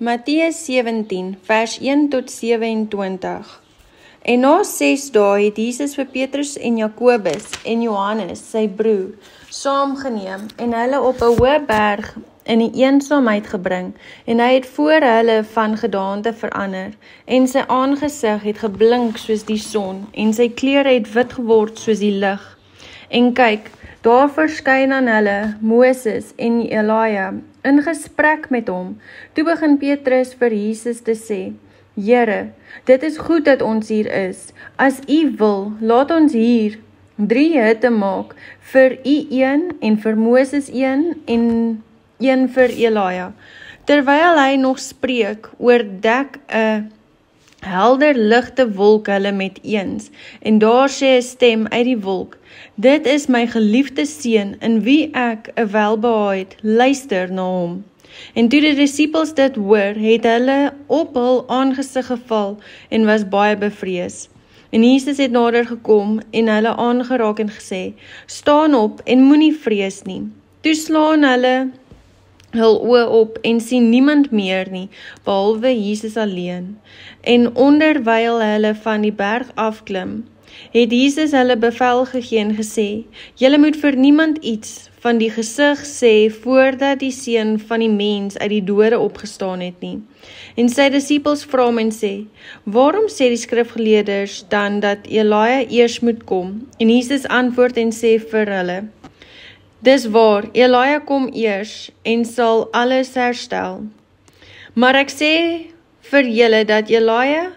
Matteus 17, vers 1 tot 27. En na 6 dae het Jesus vir Petrus en Jakobus en Johannes, sy broer, saamgeneem en hulle op 'n hoë berg in die eensaamheid gebring, en hy het voor hulle van gedaante verander, en sy aangesig het geblink soos die son, en sy klere het wit geword soos die lig. En kyk, daar verskyn aan hulle Moses en Elia in gesprek met hom. Toe begin Petrus vir Jesus te sê: Here, dit is goed dat ons hier is. As U wil, laat ons hier 3 hutte maak, vir U een, en vir Moses een, en een vir Elia. Terwyl hy nog spreek, oordek 'n helder ligte wolk hulle met eens, en daar sê 'n stem uit die wolk: Dit is my geliefde seun, in wie ek 'n welbehae het, luister na hom. En toe die disippels dit hoor, het hulle op hul aangesig geval en was baie bevrees. En Jesus het nader gekom en hulle aangeraak en gesê: Staan op en moenie vrees nie. Toe slaan hulle hul oë op en sien niemand meer nie, behalwe Jesus alleen. En onderwyl hulle van die berg afklim, het Jesus hulle bevel gegee en gesê: Julle moet vir niemand iets van die gesig sê, voordat die Seun van die mens uit die dode opgestaan het nie. En sy disippels vra hom en sê: Waarom sê die skrifgeleerders dan dat Elia eers moet kom? En Jesus antwoord en sê vir hulle: Dis waar, Elia kom eers en sal alles herstel. Maar ek sê vir julle dat Elia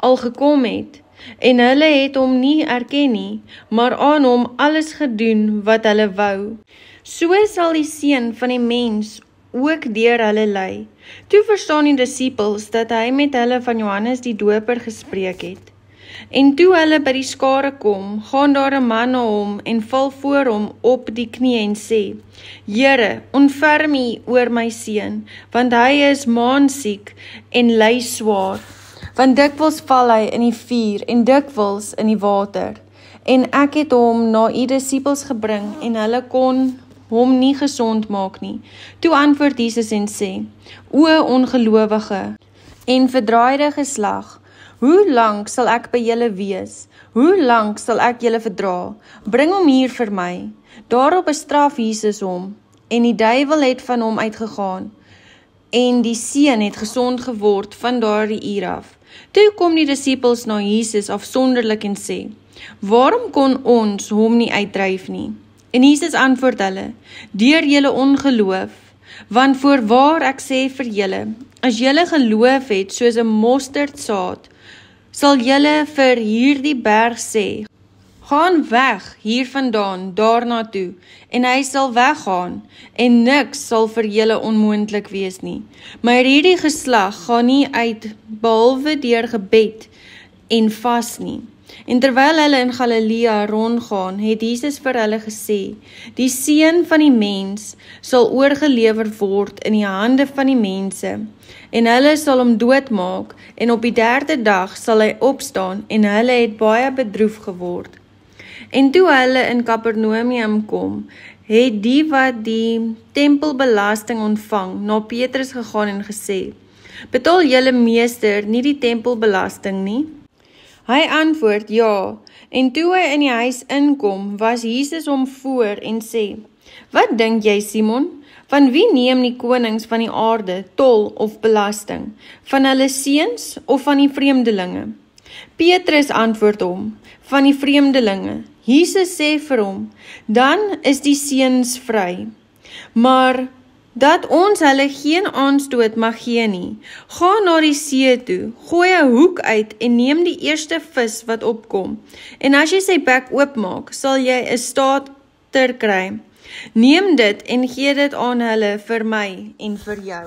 al gekom het, en hulle het hom nie erken nie, maar aan hom alles gedoen wat hulle wou. So sal die Seun van die mens ook deur hulle lei. Toe verstaan die disippels dat hy met hulle van Johannes die Doper gespreek het. En toe hulle by die skare kom, gaan daar 'n man na hom en val voor hom op die knie en sê: Here, ontferm U oor my seun, want hy is maansiek en ly swaar. Want dikwels val hy in die vuur en dikwels in die water. En ek het hom na U disippels gebring en hulle kon hom nie gesond maak nie. Toe antwoord Jesus en sê: O ongelowige en verdraaide geslag, hoe lank sal ek by julle wees? Hoe lank sal ek julle verdra? Bring hom hier vir my. Daarop bestraf Jesus hom, en die duiwel het van hom uitgegaan, en die seun het gesond geword van daardie uur af. Toe kom die disippels na Jesus afsonderlik en sê: Waarom kon ons hom nie uitdryf nie? En Jesus antwoord hulle: Deur julle ongeloof, want voorwaar ek sê vir julle, as julle geloof het soos 'n mosterdsaad, sal julle vir hierdie berg sê: Gaan weg hiervandaan daarna toe, en hy sal weggaan, en niks sal vir julle onmoontlik wees nie. Maar hierdie geslag gaan nie uit behalwe deur gebed en vas nie. En terwyl hulle in Galilea rondgaan, het Jesus vir hulle gesê: Die Seun van die mens sal oorgelewer word in die hande van die mense, en hulle sal hom doodmaak, en op die 3de dag sal hy opstaan, en hulle het baie bedroef geword. En toe hulle in Kapernaum kom, het die wat die tempelbelasting ontvang, na Petrus gegaan en gesê: Betaal julle meester nie die tempelbelasting nie? Hy antwoord: Ja. En toe hy in die huis inkom, was Jesus hom voor en sê: Wat dink jy, Simon? Van wie neem die konings van die aarde tol of belasting? Van hulle seuns of van die vreemdelinge? Petrus antwoord hom: Van die vreemdelinge. Jesus sê vir hom: Dan is die seuns vry. Maar dat ons hulle geen aanstoot mag gee nie, gaan na die see toe, gooi 'n hoek uit en neem die eerste vis wat opkom. En as jy sy bek oopmaak, sal jy 'n stater kry. Neem dit en gee dit aan hulle vir my en vir jou.